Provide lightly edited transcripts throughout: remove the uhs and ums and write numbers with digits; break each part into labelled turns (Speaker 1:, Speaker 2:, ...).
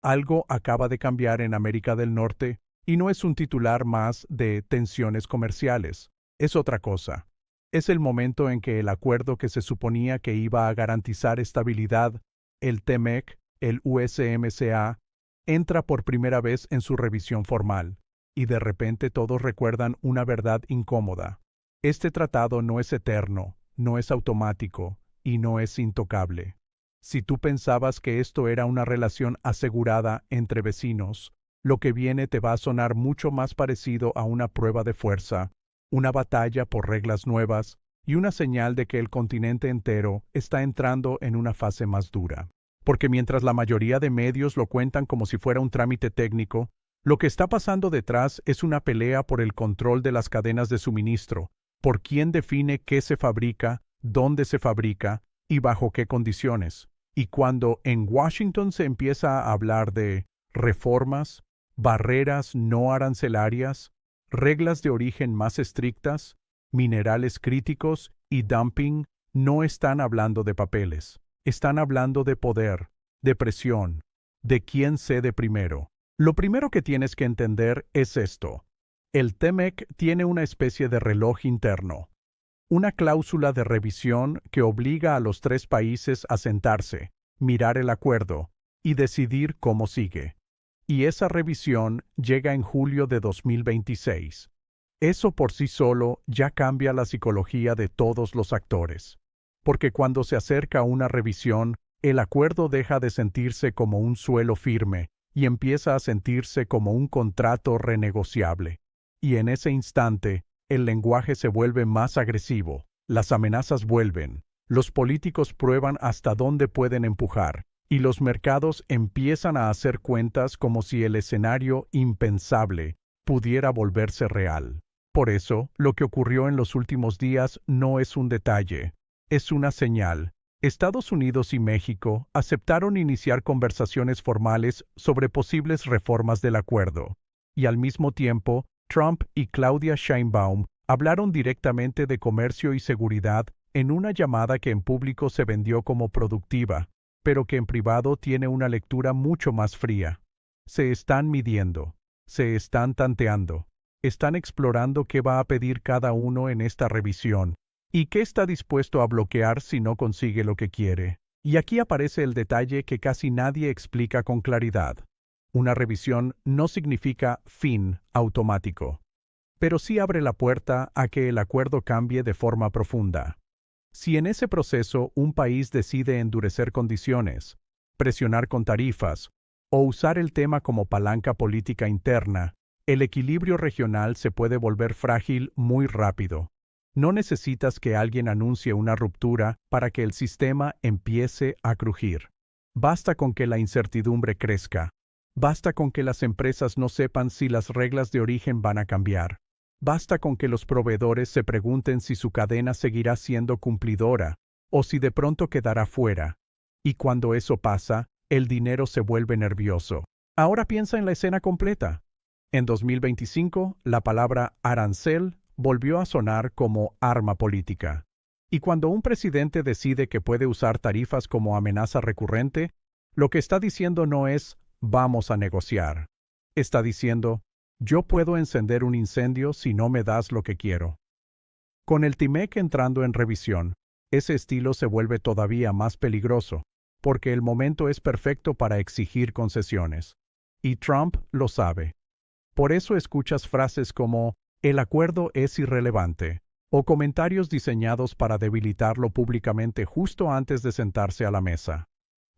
Speaker 1: Algo acaba de cambiar en América del Norte y no es un titular más de tensiones comerciales. Es otra cosa. Es el momento en que el acuerdo que se suponía que iba a garantizar estabilidad, el TMEC, el USMCA, entra por primera vez en su revisión formal, y de repente todos recuerdan una verdad incómoda. Este tratado no es eterno, no es automático y no es intocable. Si tú pensabas que esto era una relación asegurada entre vecinos, lo que viene te va a sonar mucho más parecido a una prueba de fuerza, una batalla por reglas nuevas y una señal de que el continente entero está entrando en una fase más dura. Porque mientras la mayoría de medios lo cuentan como si fuera un trámite técnico, lo que está pasando detrás es una pelea por el control de las cadenas de suministro, por quién define qué se fabrica, dónde se fabrica y bajo qué condiciones. Y cuando en Washington se empieza a hablar de reformas, barreras no arancelarias, reglas de origen más estrictas, minerales críticos y dumping, no están hablando de papeles. Están hablando de poder, de presión, de quién cede primero. Lo primero que tienes que entender es esto. El TMEC tiene una especie de reloj interno, una cláusula de revisión que obliga a los tres países a sentarse, mirar el acuerdo y decidir cómo sigue. Y esa revisión llega en julio de 2026. Eso por sí solo ya cambia la psicología de todos los actores. Porque cuando se acerca una revisión, el acuerdo deja de sentirse como un suelo firme y empieza a sentirse como un contrato renegociable. Y en ese instante, el lenguaje se vuelve más agresivo, las amenazas vuelven, los políticos prueban hasta dónde pueden empujar, y los mercados empiezan a hacer cuentas como si el escenario impensable pudiera volverse real. Por eso, lo que ocurrió en los últimos días no es un detalle, es una señal. Estados Unidos y México aceptaron iniciar conversaciones formales sobre posibles reformas del acuerdo, y al mismo tiempo, Trump y Claudia Sheinbaum hablaron directamente de comercio y seguridad en una llamada que en público se vendió como productiva, pero que en privado tiene una lectura mucho más fría. Se están midiendo, se están tanteando, están explorando qué va a pedir cada uno en esta revisión, y qué está dispuesto a bloquear si no consigue lo que quiere. Y aquí aparece el detalle que casi nadie explica con claridad. Una revisión no significa fin automático, pero sí abre la puerta a que el acuerdo cambie de forma profunda. Si en ese proceso un país decide endurecer condiciones, presionar con tarifas o usar el tema como palanca política interna, el equilibrio regional se puede volver frágil muy rápido. No necesitas que alguien anuncie una ruptura para que el sistema empiece a crujir. Basta con que la incertidumbre crezca. Basta con que las empresas no sepan si las reglas de origen van a cambiar. Basta con que los proveedores se pregunten si su cadena seguirá siendo cumplidora o si de pronto quedará fuera. Y cuando eso pasa, el dinero se vuelve nervioso. Ahora piensa en la escena completa. En 2025, la palabra arancel volvió a sonar como arma política. Y cuando un presidente decide que puede usar tarifas como amenaza recurrente, lo que está diciendo no es vamos a negociar. Está diciendo, yo puedo encender un incendio si no me das lo que quiero. Con el TMEC entrando en revisión, ese estilo se vuelve todavía más peligroso, porque el momento es perfecto para exigir concesiones. Y Trump lo sabe. Por eso escuchas frases como, el acuerdo es irrelevante, o comentarios diseñados para debilitarlo públicamente justo antes de sentarse a la mesa.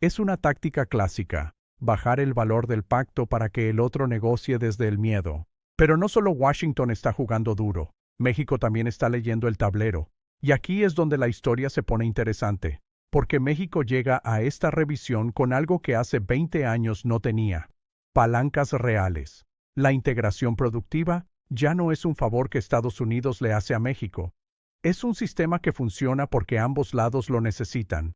Speaker 1: Es una táctica clásica. Bajar el valor del pacto para que el otro negocie desde el miedo. Pero no solo Washington está jugando duro, México también está leyendo el tablero. Y aquí es donde la historia se pone interesante, porque México llega a esta revisión con algo que hace 20 años no tenía. Palancas reales. La integración productiva ya no es un favor que Estados Unidos le hace a México. Es un sistema que funciona porque ambos lados lo necesitan.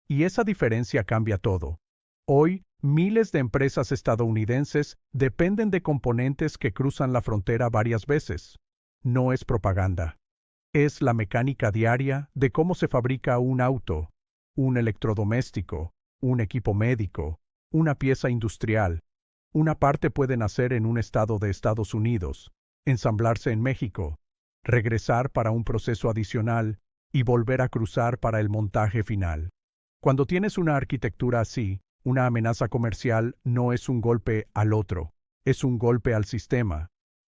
Speaker 1: Y esa diferencia cambia todo. Hoy, miles de empresas estadounidenses dependen de componentes que cruzan la frontera varias veces. No es propaganda. Es la mecánica diaria de cómo se fabrica un auto, un electrodoméstico, un equipo médico, una pieza industrial. Una parte puede nacer en un estado de Estados Unidos, ensamblarse en México, regresar para un proceso adicional y volver a cruzar para el montaje final. Cuando tienes una arquitectura así, una amenaza comercial no es un golpe al otro, es un golpe al sistema.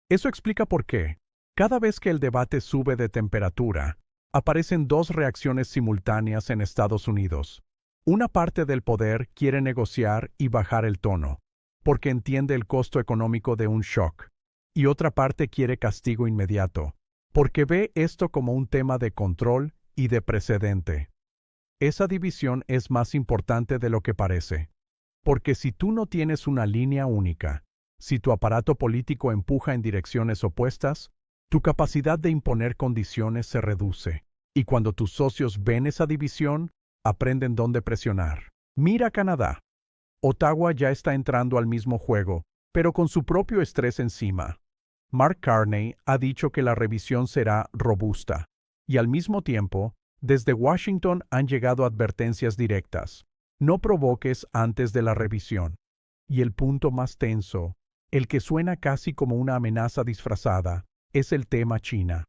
Speaker 1: Eso explica por qué, cada vez que el debate sube de temperatura, aparecen dos reacciones simultáneas en Estados Unidos. Una parte del poder quiere negociar y bajar el tono, porque entiende el costo económico de un shock, y otra parte quiere castigo inmediato, porque ve esto como un tema de control y de precedente. Esa división es más importante de lo que parece, porque si tú no tienes una línea única, si tu aparato político empuja en direcciones opuestas, tu capacidad de imponer condiciones se reduce, y cuando tus socios ven esa división, aprenden dónde presionar. Mira Canadá. Ottawa ya está entrando al mismo juego, pero con su propio estrés encima. Mark Carney ha dicho que la revisión será robusta, y al mismo tiempo, desde Washington han llegado advertencias directas. No provoques antes de la revisión. Y el punto más tenso, el que suena casi como una amenaza disfrazada, es el tema China.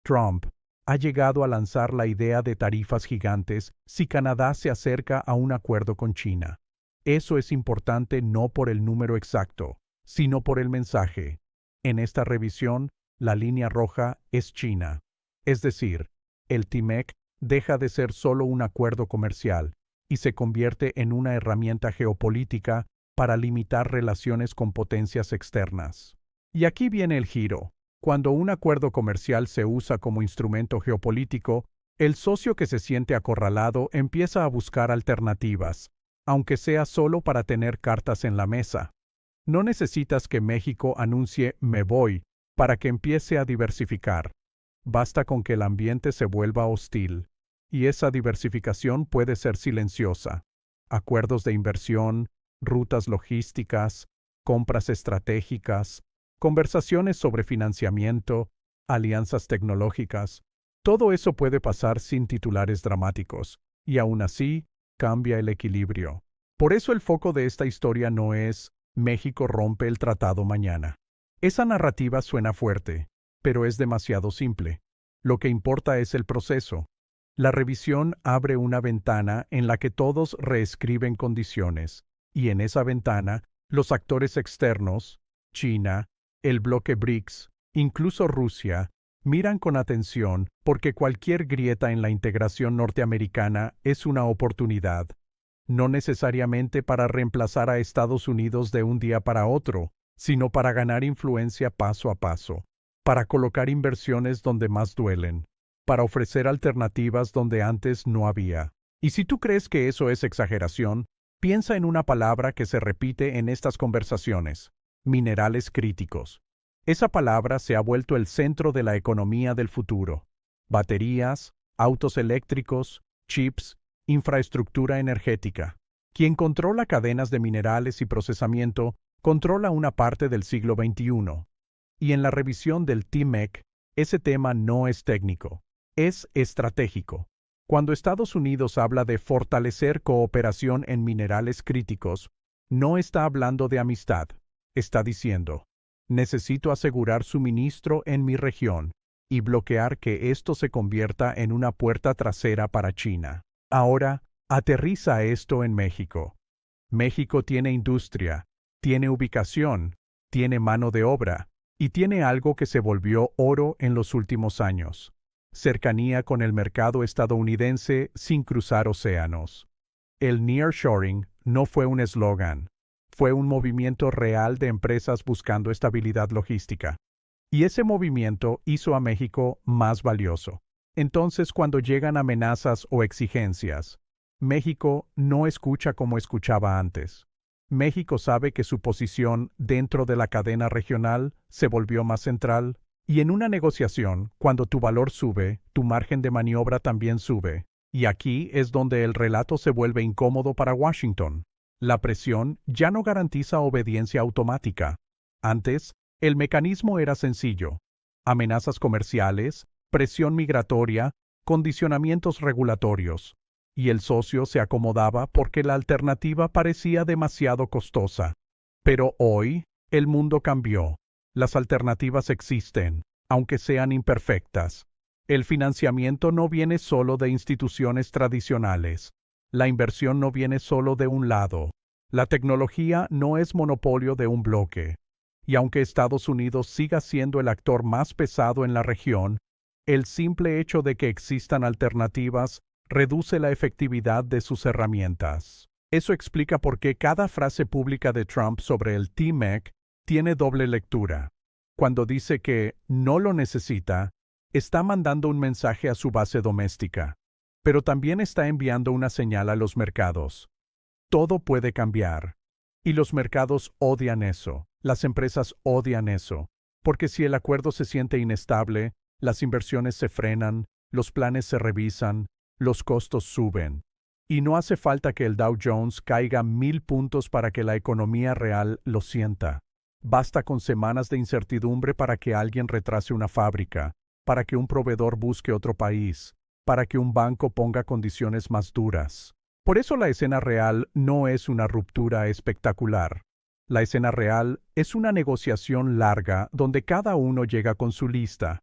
Speaker 1: Trump ha llegado a lanzar la idea de tarifas gigantes si Canadá se acerca a un acuerdo con China. Eso es importante no por el número exacto, sino por el mensaje. En esta revisión, la línea roja es China. Es decir, el TMEC deja de ser solo un acuerdo comercial y se convierte en una herramienta geopolítica para limitar relaciones con potencias externas. Y aquí viene el giro. Cuando un acuerdo comercial se usa como instrumento geopolítico, el socio que se siente acorralado empieza a buscar alternativas, aunque sea solo para tener cartas en la mesa. No necesitas que México anuncie "me voy" para que empiece a diversificar. Basta con que el ambiente se vuelva hostil, y esa diversificación puede ser silenciosa. Acuerdos de inversión, rutas logísticas, compras estratégicas, conversaciones sobre financiamiento, alianzas tecnológicas. Todo eso puede pasar sin titulares dramáticos, y aún así, cambia el equilibrio. Por eso el foco de esta historia no es "México rompe el tratado mañana". Esa narrativa suena fuerte, pero es demasiado simple. Lo que importa es el proceso. La revisión abre una ventana en la que todos reescriben condiciones, y en esa ventana, los actores externos, China, el bloque BRICS, incluso Rusia, miran con atención porque cualquier grieta en la integración norteamericana es una oportunidad. No necesariamente para reemplazar a Estados Unidos de un día para otro, sino para ganar influencia paso a paso, para colocar inversiones donde más duelen, para ofrecer alternativas donde antes no había. Y si tú crees que eso es exageración, piensa en una palabra que se repite en estas conversaciones: minerales críticos. Esa palabra se ha vuelto el centro de la economía del futuro. Baterías, autos eléctricos, chips, infraestructura energética. Quien controla cadenas de minerales y procesamiento controla una parte del siglo XXI. Y en la revisión del TMEC, ese tema no es técnico, es estratégico. Cuando Estados Unidos habla de fortalecer cooperación en minerales críticos, no está hablando de amistad. Está diciendo: necesito asegurar suministro en mi región y bloquear que esto se convierta en una puerta trasera para China. Ahora, aterriza esto en México. México tiene industria, tiene ubicación, tiene mano de obra, y tiene algo que se volvió oro en los últimos años: cercanía con el mercado estadounidense sin cruzar océanos. El nearshoring no fue un eslogan, fue un movimiento real de empresas buscando estabilidad logística. Y ese movimiento hizo a México más valioso. Entonces, cuando llegan amenazas o exigencias, México no escucha como escuchaba antes. México sabe que su posición dentro de la cadena regional se volvió más central, y en una negociación, cuando tu valor sube, tu margen de maniobra también sube. Y aquí es donde el relato se vuelve incómodo para Washington. La presión ya no garantiza obediencia automática. Antes, el mecanismo era sencillo: amenazas comerciales, presión migratoria, condicionamientos regulatorios. y el socio se acomodaba porque la alternativa parecía demasiado costosa. Pero hoy, el mundo cambió. Las alternativas existen, aunque sean imperfectas. El financiamiento no viene solo de instituciones tradicionales. La inversión no viene solo de un lado. La tecnología no es monopolio de un bloque. Y aunque Estados Unidos siga siendo el actor más pesado en la región, el simple hecho de que existan alternativas reduce la efectividad de sus herramientas. Eso explica por qué cada frase pública de Trump sobre el TMEC tiene doble lectura. Cuando dice que no lo necesita, está mandando un mensaje a su base doméstica, pero también está enviando una señal a los mercados. Todo puede cambiar. Y los mercados odian eso. Las empresas odian eso. Porque si el acuerdo se siente inestable, las inversiones se frenan, los planes se revisan, los costos suben. Y no hace falta que el Dow Jones caiga 1000 puntos para que la economía real lo sienta. Basta con semanas de incertidumbre para que alguien retrase una fábrica, para que un proveedor busque otro país, para que un banco ponga condiciones más duras. Por eso la escena real no es una ruptura espectacular. La escena real es una negociación larga donde cada uno llega con su lista.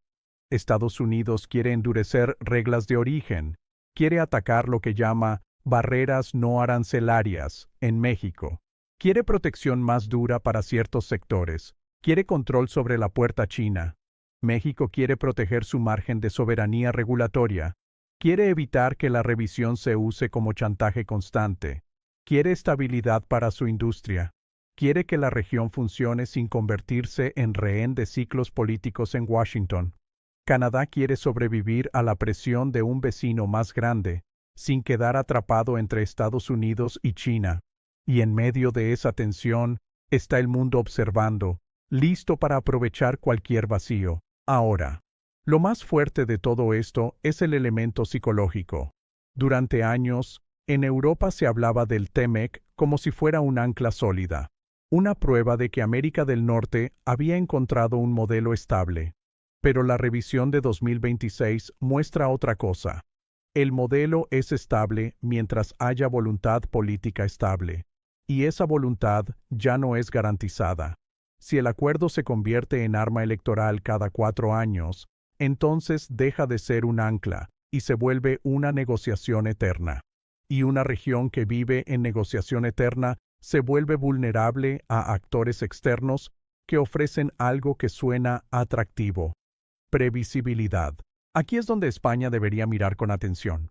Speaker 1: Estados Unidos quiere endurecer reglas de origen, quiere atacar lo que llama barreras no arancelarias en México, quiere protección más dura para ciertos sectores, quiere control sobre la puerta china. México quiere proteger su margen de soberanía regulatoria, quiere evitar que la revisión se use como chantaje constante, quiere estabilidad para su industria, quiere que la región funcione sin convertirse en rehén de ciclos políticos en Washington. Canadá quiere sobrevivir a la presión de un vecino más grande, sin quedar atrapado entre Estados Unidos y China. Y en medio de esa tensión, está el mundo observando, listo para aprovechar cualquier vacío. Ahora, lo más fuerte de todo esto es el elemento psicológico. Durante años, en Europa se hablaba del TMEC como si fuera un ancla sólida, una prueba de que América del Norte había encontrado un modelo estable. Pero la revisión de 2026 muestra otra cosa. El modelo es estable mientras haya voluntad política estable, y esa voluntad ya no es garantizada. Si el acuerdo se convierte en arma electoral cada 4 años, entonces deja de ser un ancla y se vuelve una negociación eterna. Y una región que vive en negociación eterna se vuelve vulnerable a actores externos que ofrecen algo que suena atractivo. Previsibilidad. Aquí es donde España debería mirar con atención,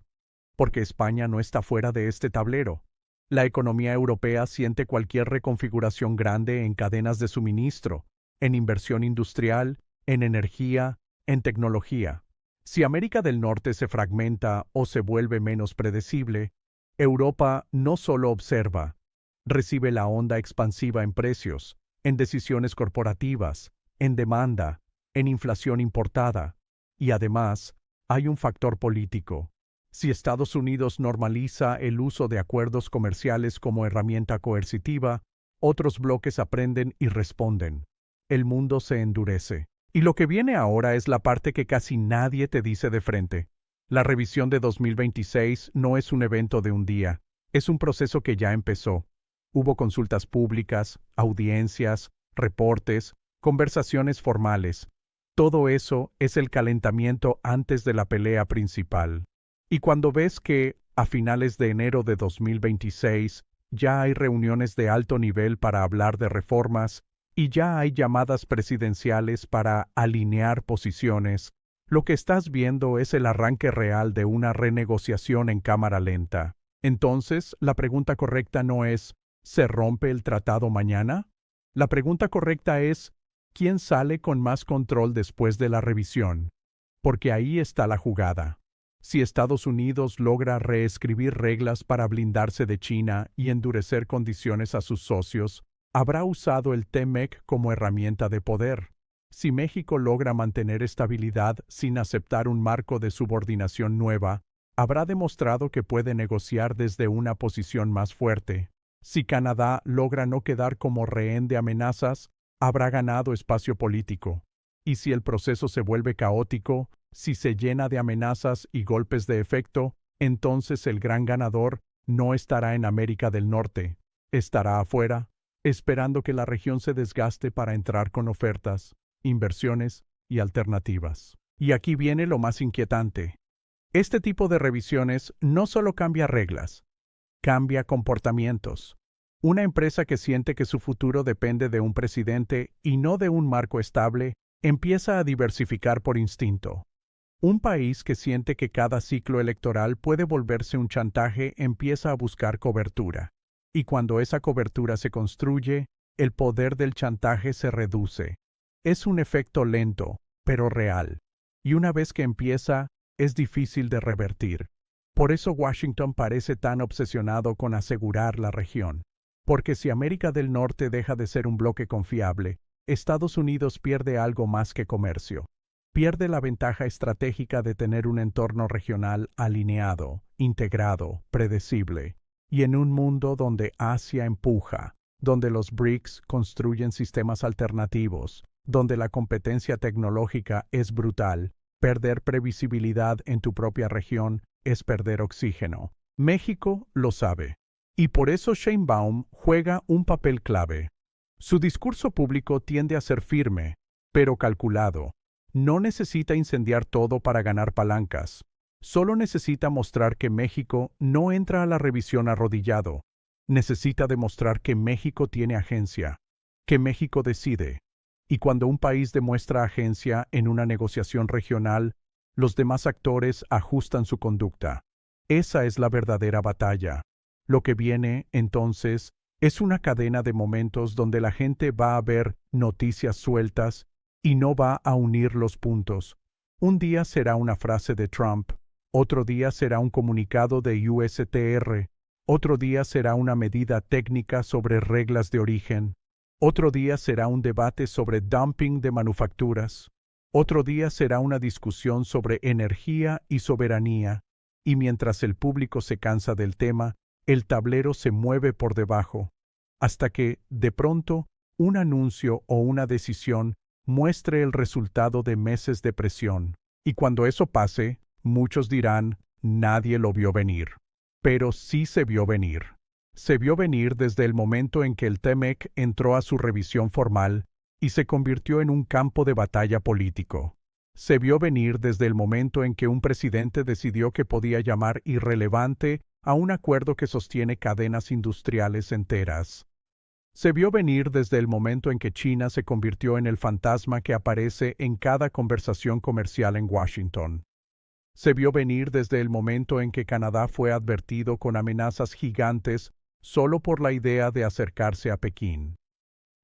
Speaker 1: porque España no está fuera de este tablero. La economía europea siente cualquier reconfiguración grande en cadenas de suministro, en inversión industrial, en energía, en tecnología. Si América del Norte se fragmenta o se vuelve menos predecible, Europa no solo observa, recibe la onda expansiva en precios, en decisiones corporativas, en demanda, en inflación importada, y además hay un factor político. Si Estados Unidos normaliza el uso de acuerdos comerciales como herramienta coercitiva, otros bloques aprenden y responden. El mundo se endurece. Y lo que viene ahora es la parte que casi nadie te dice de frente. La revisión de 2026 no es un evento de un día, es un proceso que ya empezó. Hubo consultas públicas, audiencias, reportes, conversaciones formales. Todo eso es el calentamiento antes de la pelea principal. Y cuando ves que, a finales de enero de 2026, ya hay reuniones de alto nivel para hablar de reformas y ya hay llamadas presidenciales para alinear posiciones, lo que estás viendo es el arranque real de una renegociación en cámara lenta. Entonces, la pregunta correcta no es ¿se rompe el tratado mañana? La pregunta correcta es ¿quién sale con más control después de la revisión? Porque ahí está la jugada. Si Estados Unidos logra reescribir reglas para blindarse de China y endurecer condiciones a sus socios, habrá usado el TMEC como herramienta de poder. Si México logra mantener estabilidad sin aceptar un marco de subordinación nueva, habrá demostrado que puede negociar desde una posición más fuerte. Si Canadá logra no quedar como rehén de amenazas, habrá ganado espacio político. Y si el proceso se vuelve caótico, si se llena de amenazas y golpes de efecto, entonces el gran ganador no estará en América del Norte, estará afuera, esperando que la región se desgaste para entrar con ofertas, inversiones y alternativas. Y aquí viene lo más inquietante. Este tipo de revisiones no solo cambia reglas, cambia comportamientos. Una empresa que siente que su futuro depende de un presidente y no de un marco estable, empieza a diversificar por instinto. Un país que siente que cada ciclo electoral puede volverse un chantaje empieza a buscar cobertura. Y cuando esa cobertura se construye, el poder del chantaje se reduce. Es un efecto lento, pero real. Y una vez que empieza, es difícil de revertir. Por eso Washington parece tan obsesionado con asegurar la región. Porque si América del Norte deja de ser un bloque confiable, Estados Unidos pierde algo más que comercio. Pierde la ventaja estratégica de tener un entorno regional alineado, integrado, predecible. Y en un mundo donde Asia empuja, donde los BRICS construyen sistemas alternativos, donde la competencia tecnológica es brutal, perder previsibilidad en tu propia región es perder oxígeno. México lo sabe. Y por eso Sheinbaum juega un papel clave. Su discurso público tiende a ser firme, pero calculado. No necesita incendiar todo para ganar palancas. Solo necesita mostrar que México no entra a la revisión arrodillado. Necesita demostrar que México tiene agencia, que México decide. Y cuando un país demuestra agencia en una negociación regional, los demás actores ajustan su conducta. Esa es la verdadera batalla. Lo que viene, entonces, es una cadena de momentos donde la gente va a ver noticias sueltas y no va a unir los puntos. Un día será una frase de Trump, otro día será un comunicado de USTR, otro día será una medida técnica sobre reglas de origen, otro día será un debate sobre dumping de manufacturas, otro día será una discusión sobre energía y soberanía, y mientras el público se cansa del tema, el tablero se mueve por debajo, hasta que, de pronto, un anuncio o una decisión muestre el resultado de meses de presión. Y cuando eso pase, muchos dirán, nadie lo vio venir. Pero sí se vio venir. Se vio venir desde el momento en que el TEMEC entró a su revisión formal y se convirtió en un campo de batalla político. Se vio venir desde el momento en que un presidente decidió que podía llamar irrelevante a un acuerdo que sostiene cadenas industriales enteras. Se vio venir desde el momento en que China se convirtió en el fantasma que aparece en cada conversación comercial en Washington. Se vio venir desde el momento en que Canadá fue advertido con amenazas gigantes solo por la idea de acercarse a Pekín.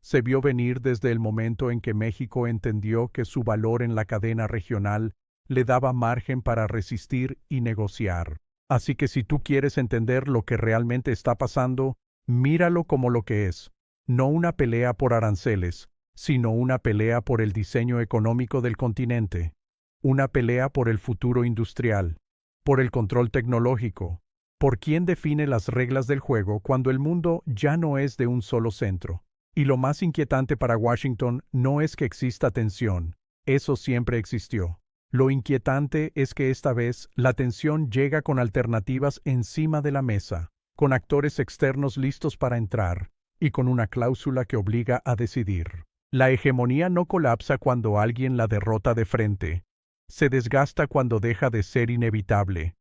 Speaker 1: Se vio venir desde el momento en que México entendió que su valor en la cadena regional le daba margen para resistir y negociar. Así que si tú quieres entender lo que realmente está pasando, míralo como lo que es. No una pelea por aranceles, sino una pelea por el diseño económico del continente. Una pelea por el futuro industrial, por el control tecnológico, por quién define las reglas del juego cuando el mundo ya no es de un solo centro. Y lo más inquietante para Washington no es que exista tensión, eso siempre existió. Lo inquietante es que esta vez la tensión llega con alternativas encima de la mesa, con actores externos listos para entrar, y con una cláusula que obliga a decidir. La hegemonía no colapsa cuando alguien la derrota de frente. Se desgasta cuando deja de ser inevitable.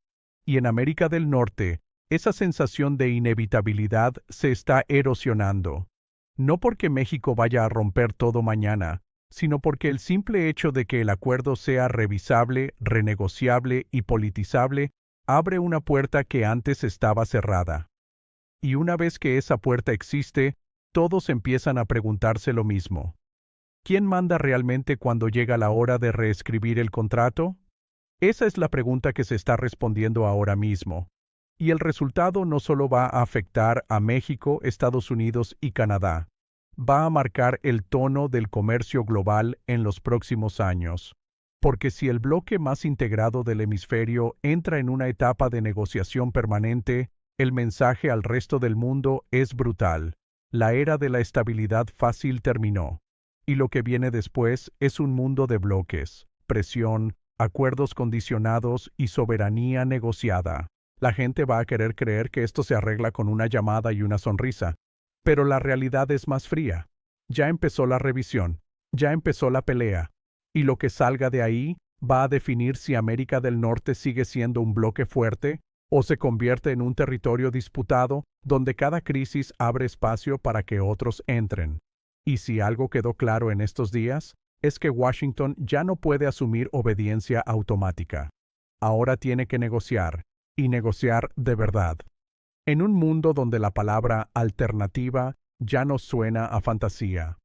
Speaker 1: Y en América del Norte, esa sensación de inevitabilidad se está erosionando. No porque México vaya a romper todo mañana, sino porque el simple hecho de que el acuerdo sea revisable, renegociable y politizable abre una puerta que antes estaba cerrada. Y una vez que esa puerta existe, todos empiezan a preguntarse lo mismo. ¿Quién manda realmente cuando llega la hora de reescribir el contrato? Esa es la pregunta que se está respondiendo ahora mismo. Y el resultado no solo va a afectar a México, Estados Unidos y Canadá. Va a marcar el tono del comercio global en los próximos años. Porque si el bloque más integrado del hemisferio entra en una etapa de negociación permanente, el mensaje al resto del mundo es brutal. La era de la estabilidad fácil terminó. Y lo que viene después es un mundo de bloques, presión, acuerdos condicionados y soberanía negociada. La gente va a querer creer que esto se arregla con una llamada y una sonrisa, pero la realidad es más fría. Ya empezó la revisión, ya empezó la pelea, y lo que salga de ahí va a definir si América del Norte sigue siendo un bloque fuerte o se convierte en un territorio disputado donde cada crisis abre espacio para que otros entren. Y si algo quedó claro en estos días, es que Washington ya no puede asumir obediencia automática. Ahora tiene que negociar, y negociar de verdad. En un mundo donde la palabra alternativa ya no suena a fantasía,